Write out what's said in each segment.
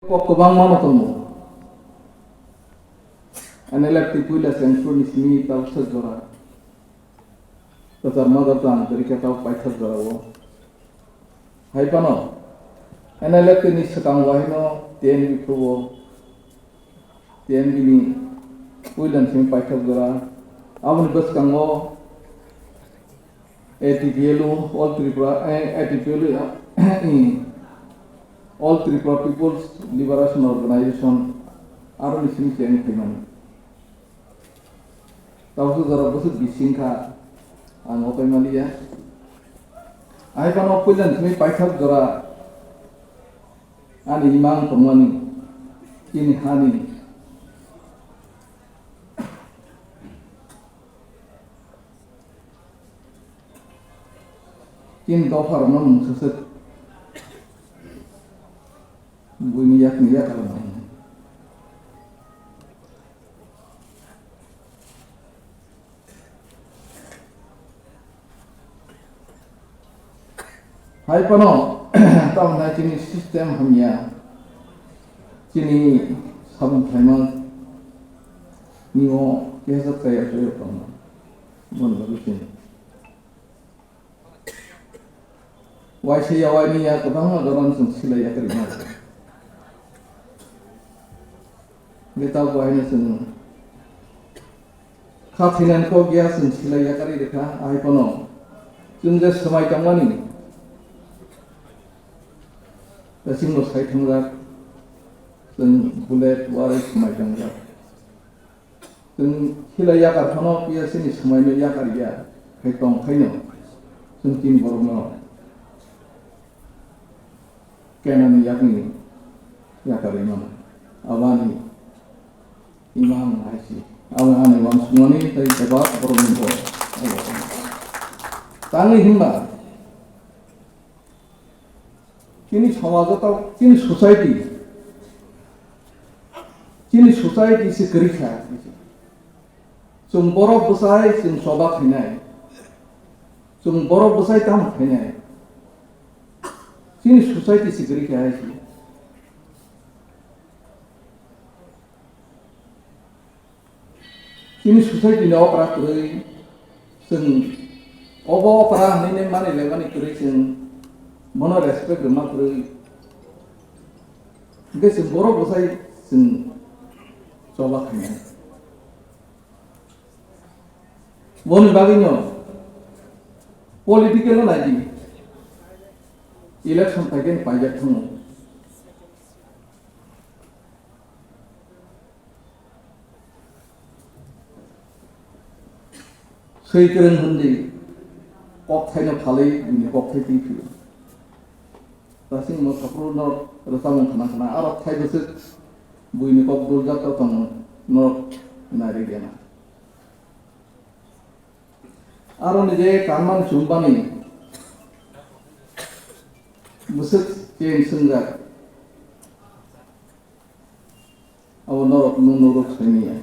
Kobang mana temu? Anelat tipuila sensor ni sini tahu sejora. Tetapi mother tongue dari kata pai sejora wo. Hai pano. Anelat ni sekang wahino tien biku wo. Tien gini puilan sini pai sejora. Amun bus kango. ATPLU all Tripura ATPLU All Tripura People's Liberation Organization are listening to anything. Tahu zara besut bisingka ang opai malia. Ay pano pulan sini paithak zara ani imang pemani ini hani. Kin Dophano non susut Boini Yakni ya Khwlaimanya. Hai pano tahun na Chini sistem hamnya Chini sabun Khwlaimanya niyo kesa kaya kaya pano mon bagusin. Wai siya wai niya kadang orang sila ya kerja. Kita buat ini semua. Kafinan kau dia sila ya kari dekha. Ahy kono. Jumlah semai tangwan ini. Kasih nos kai tangga. Sen bulat waris semai tangga. Sen sila ya kar kono dia sini semai ni ya kari ya. Kai tong kai no. Sen tin borong Chayani Yakni Yakari mana awani imam aisi awani Wngwi tadi sebab perminto tangi himba Chini समाज atau Chini society si kerja sum borok besai sum sobak hinai sum borok besai tam hinai Chini society segeri kaya sih. Chini society ni opera kuri, sen obo opera ni mani lewani kuri sen mana respect rumah kuri. Jadi sen borok besai sen coba kena. Boni baginya political lagi. Election again pajak semua. Sekarang hendak kok thaynya kali ini kok thay TV. Tapi mau kapur nor rasa mau kena Arab thay besar Boini kok berjat atau nor nari dia na. Aron je kaman Mochungmani Musik yang sengat, awal norok seni ya.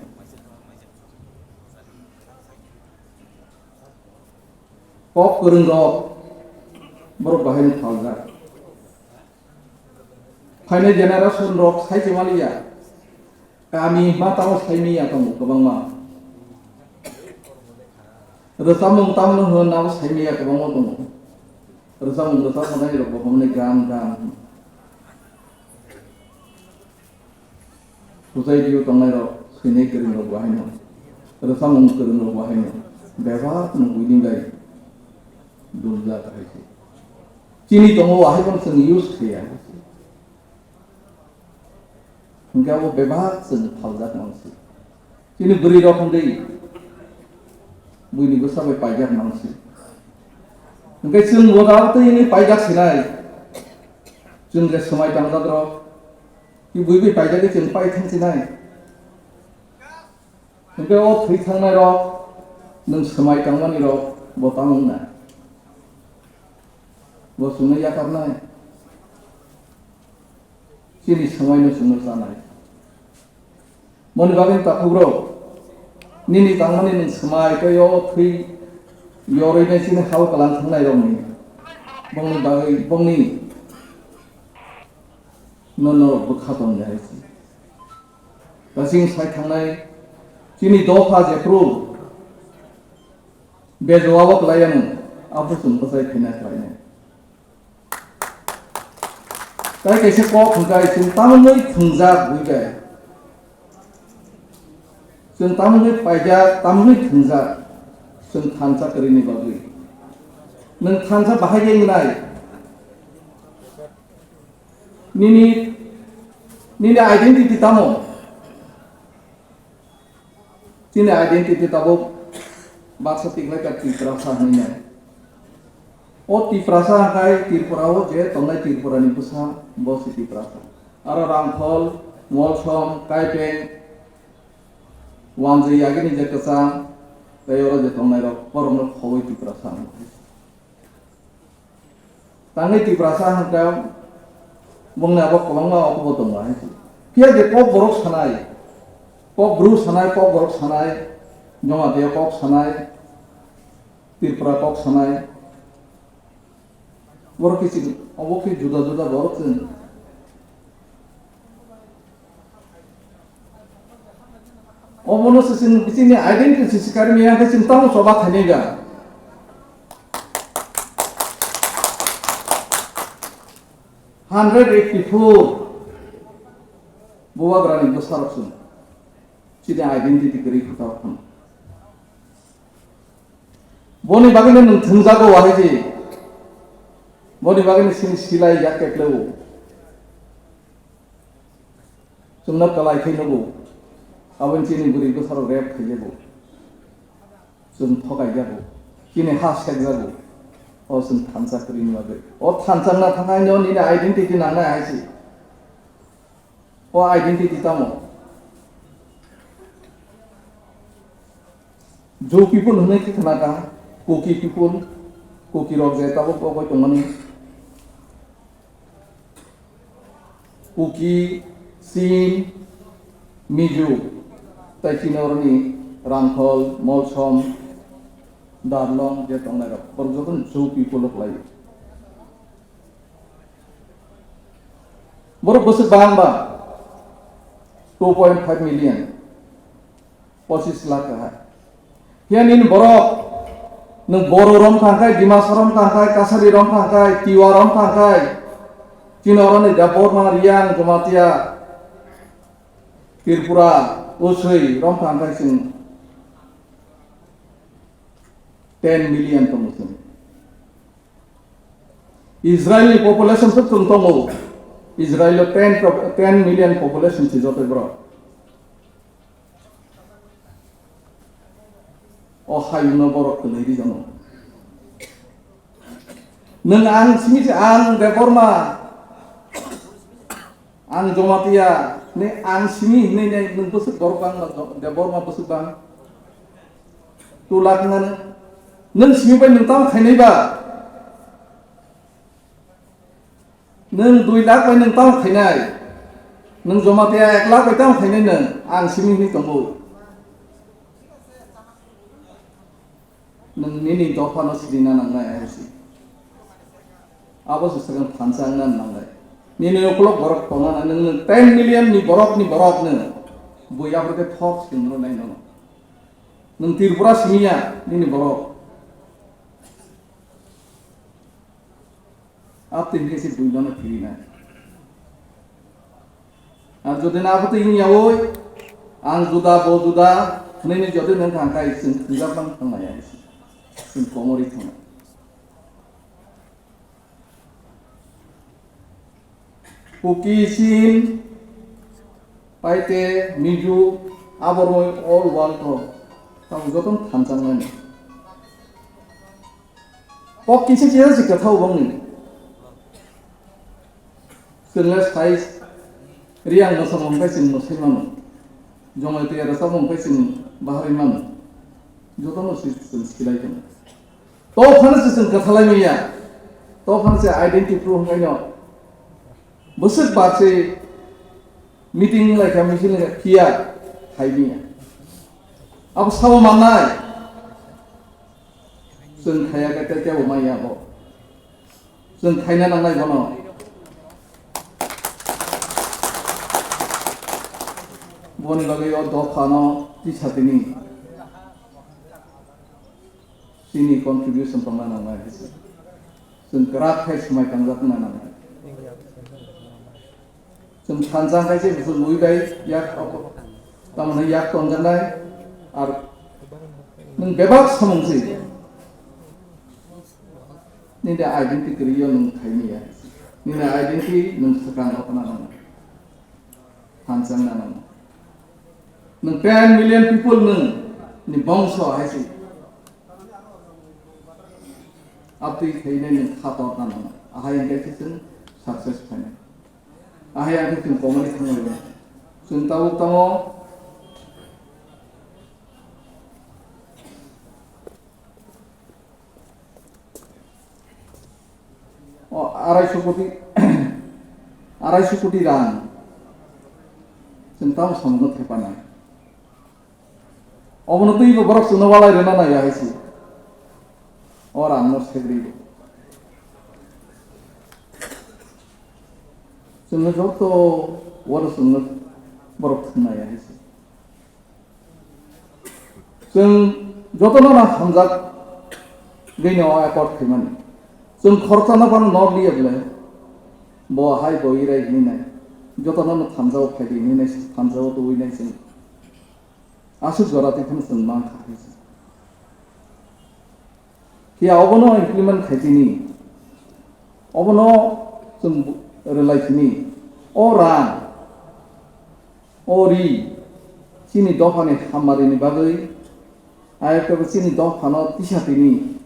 Pop kurang rock, berbahan falga. Final generation rock saya cuma lihat. Kami matau saya ni yang kamu kebang mah. Resam tamu nawas saya ni yang kebang mah tu. Resam mana ni rok bapa gam. Society itu tangai rok sini kering rok wahino. Resam kering rok wahino. Bewa tu nungguin gay. Dulja tak sih. Chini tunggu wahai pun seng use dia. Enggak वो bewa seng falda nangsi. Chini beri rok hendak. Boini gua sampai pajak nangsi. Enggak sih modal tu ini pajak sinai, cuma semai tangga terus, ibu pajak itu cuma pajak sinai. Enggak oh tri tangga ro, nung semai tangga ni ro, botang na, bos sungai ya karena, sini semai nu sungai sana. Mau bagin tak kubro, nini tangga ni nung semai tu yo tri Yori ni sini hal kalang tengah dong ni, Bagwi, Bagwi, no bukhaton yaisi dasing sai thangnai chini dopha jepru bejoawak layan apusun pasai thina klaine kai kaise ko khungkai chung tamoi thungjak buigai जों तामनि पाइजा तामनि थंजा जों थानसा करिनि बागै नों थानसा बाहायनाय निनि identity तामो तिनि identity Tabo बासा तिगलाय का तिफ्रासा होननाय ओ तिफ्रासा हाय तिरपुराव जे तंनाय तिरपुरानि बुसा बसि तिफ्रासा आरो रांफल मलसम काइपें Wangwi Yakni je Kisa, they are the Tonga Porno Hoi Tiprasan. Tangi Tiprasan down, Wonga Wanga of Botonga. Here the Pop Borok Sanai, Pop Bruce Sanai, Pop Borok Sanai, Noma de Pop Sanai, Tipra Pop Sanai. Work is in Owoki Juda works in. Almost in the identity Sicaria has in town of Bataniga. 184 Buagrani Busarapsun. See the identity Greek without him. Boni Bagan and Tunzago Wahaji. Boni Bagan is in Sila Yaket Lew. So not the like Hinobu. Awan Chini Guri goes out of rap Kayabo. Some Tokayabo. Kine hashtag Zago. Or some Tansakrin Wagger. Or Tansana Tangan in the identity Nana I see. Or identity Tamo. Joe people who make it Naka, Cookie people, Cookie Rock Zeta, Poko money. Cookie, Sin, Miju. Taichinorni, Rankol, Molsom, Darlong, Jetonga, for example, two people of life. Borobus Bamba 2.5 million. Posis Laka. Here in Borok, no Bororom Kankai, Dimasarom Kankai, Kasari Rom Kankai, Tiwarom Kankai, Tinoron, Daporma, Rian, Gomatia, Tirpura. Usui Rom Kankai sin 10 million promotion. Israeli population to Tuntomo. Israel 10 million population is abroad. Oh, how you know about the ladies? Nang ang simiti ang deforma ang Jomatia. Ne ansimi ne nung pusuk gorkang de borma pusuk bang tulak ngan nung simi pa nung tao khainai ba nung 2 lakh pa nung tao khainai nung Jomatia 1 lakh pa tao khainai nung ansimi ni tongbo nung nini Dophano sidina nang nai ayusi abo susagang pansang nan nang nai Nini oklok borok tongan neng 10 million ni borok neng buya berke thok singro nai no neng Tirpura simia nini borok ap tin ke si buya na phiri na ar jodi na apate ing yaoi ang juda bo juda nini jodi neng Thangkha sing thunga bang thang ya sing komori thang Pukisin, Paite, Miju, Aboroi, all one to Tanggoton Tanzan. Pokisi is a catho bonging. Sinless ties, Rian was some face in Muslim, Jomatia, some face in Bahriman. Jotono citizens Kilaitan. Dophano is in Khwlaimanya. Dophano is identity proof. Busuk baca meeting like a meeting like Kia, Haibia. Apa sama mana? Sun kaya kata kaya umaya bo. Sun kaya nang nai bono. Boni bagai Dophano Kisa tini Chini contribution pemana nama itu. Sengkerak kai semai kangjak mana nama. Seng kanjang kai sih betul Wngwi bay yak apa. Taman yak tonjang day ar neng bebas samung sih. Ini dia identity kriyo neng kai ya. Ini dia identity neng sekarang apa nama. Kanjang nama. Neng 10 million people neng ni bangsa hai sih. Abdi kayaknya khator nama, ahaya yang kita sukses punya, ahaya yang kita komunitas punya, suntawu tamo, oh arai sukuti ran, suntawu samgut kepanai, oh menurut itu baru sunawala itu mana ya sih. Orang nos segeri. Sungai jauh walau sungai berapa ya sih. Jauh nana hamzat gini awak ekor kiman. Khorta na pan nor liya bela. Bawa hai bawa irai ini nai. Jauh nana hamzat kaki ini nai hamzat tu ini nai. Asyik jorati kan senang kaki sih. Kia obono implement Chini, obono some relate ni, orang, ori, Chini Dophano hamari ni Bagwi, ayat ke Chini Dophano Kisa tini,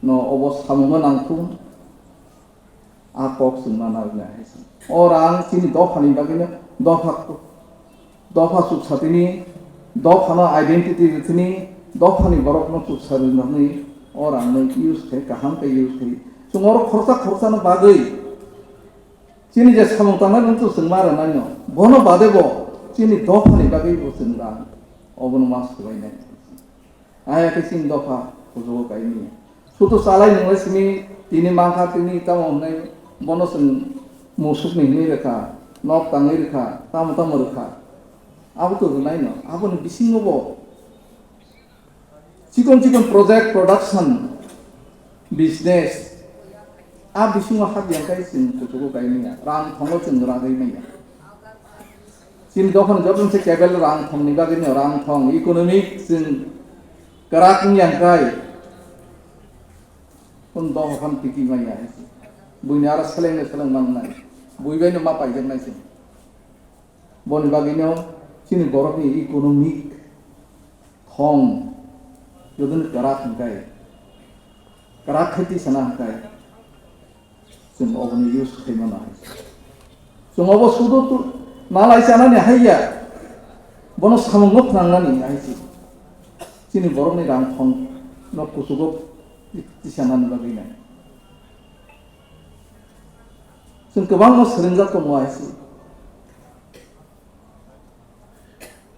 no obos hamungan angkung, akok semana lagi. Orang Chini Dophano Bagwi ni Dophano sukses tini, Dophano identity tini, Dophano borok no sukses ni. Orang ni use ke kaham ke use ke, cuma khorsa na Bagwi, Chini jas kamu tangan itu semara nanya, bono bade bo, Chini Dophano Bagwi bo semara, obon mas kuai ni, ayah ke Chini Dophano kuzo kai ni, suatu salah yang les ni, ini mangkat ini tamu ni, bono sen musuk ni reka, nok tangi reka, tamu reka, apa tu lain no, apa ni bising bo. Cikon project production business ab bising hat yang kai sin tutuku kai ni rang thonglo chendra kai ni sin Dophano jobun se cable rang thong ni ba ni rang thong economic sin karak yang kai pun Dophano tiki mai ya Boini ara seleng mang nai bui bai no ma pai jang nai sin bon ba ni sin borok ni economic thong Yodun kerak hingkai, kerak hati sana hingkai, semua orang use kemana? Semua orang sudah tu nalai sana ni haya, bonus kamu ngot nangga ni haya. Sini borong ni rangkong, nak kusugok di sana ni lagi ni. Kebang mas serenjak kamu haya.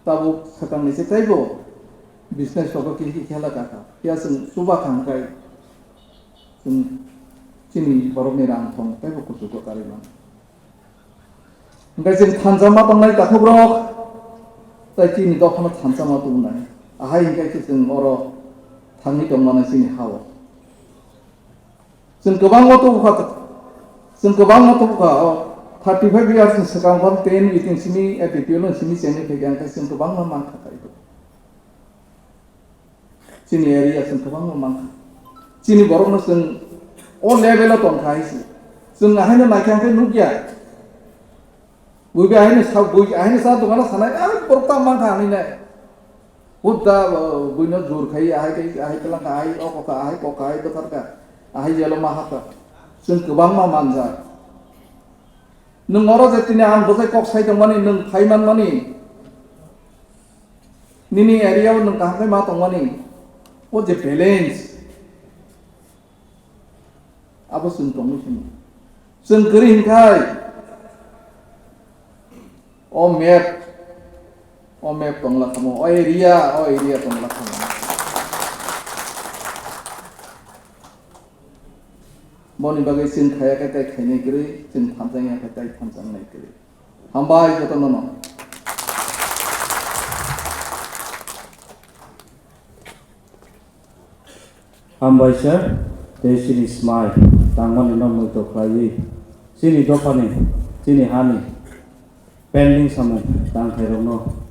Tabu sekarang ni setai bo. Business apa kiki khala kata, ya suba kangkai, Chini baru merang thong, tapi buku suka kariman. Enggak tanjama tangai tak berok, tapi Chini Dophano tanjama tu nai, ahai enggak oro tangi mana Chini hawa. Kebang waktu buka, 35 years sekarang 10 within sini, epipilon sini sini pegang kasi kebang memang kata itu. Chini area kebang memang, Chini borok na all level of Thangkha sih, ahai na naikang ke nugia, bui ahai na satu mana sana, borok tamang kami na, udah bui na jur kai ahai kelang ahai kokai dokar ka, ahai jelo mahaka, kebang memang jar, nung orang jadinya am bosai kok sai tengmani nung Khwlaiman mani, nini area nung kahkai ma tengmani. Oh je balance, apa suntong sini, sengkering kai, oh map tonglah kamu, oh area tonglah kamu. Boni bagai sin kaya kata kene kiri, sin panjangnya kata panjang naik kiri, hambai jatuh nono. Ambaisha, Chini smile, Tangman in normal to cry. Chini Dophano, Chini honey, pending summon, Thangkha.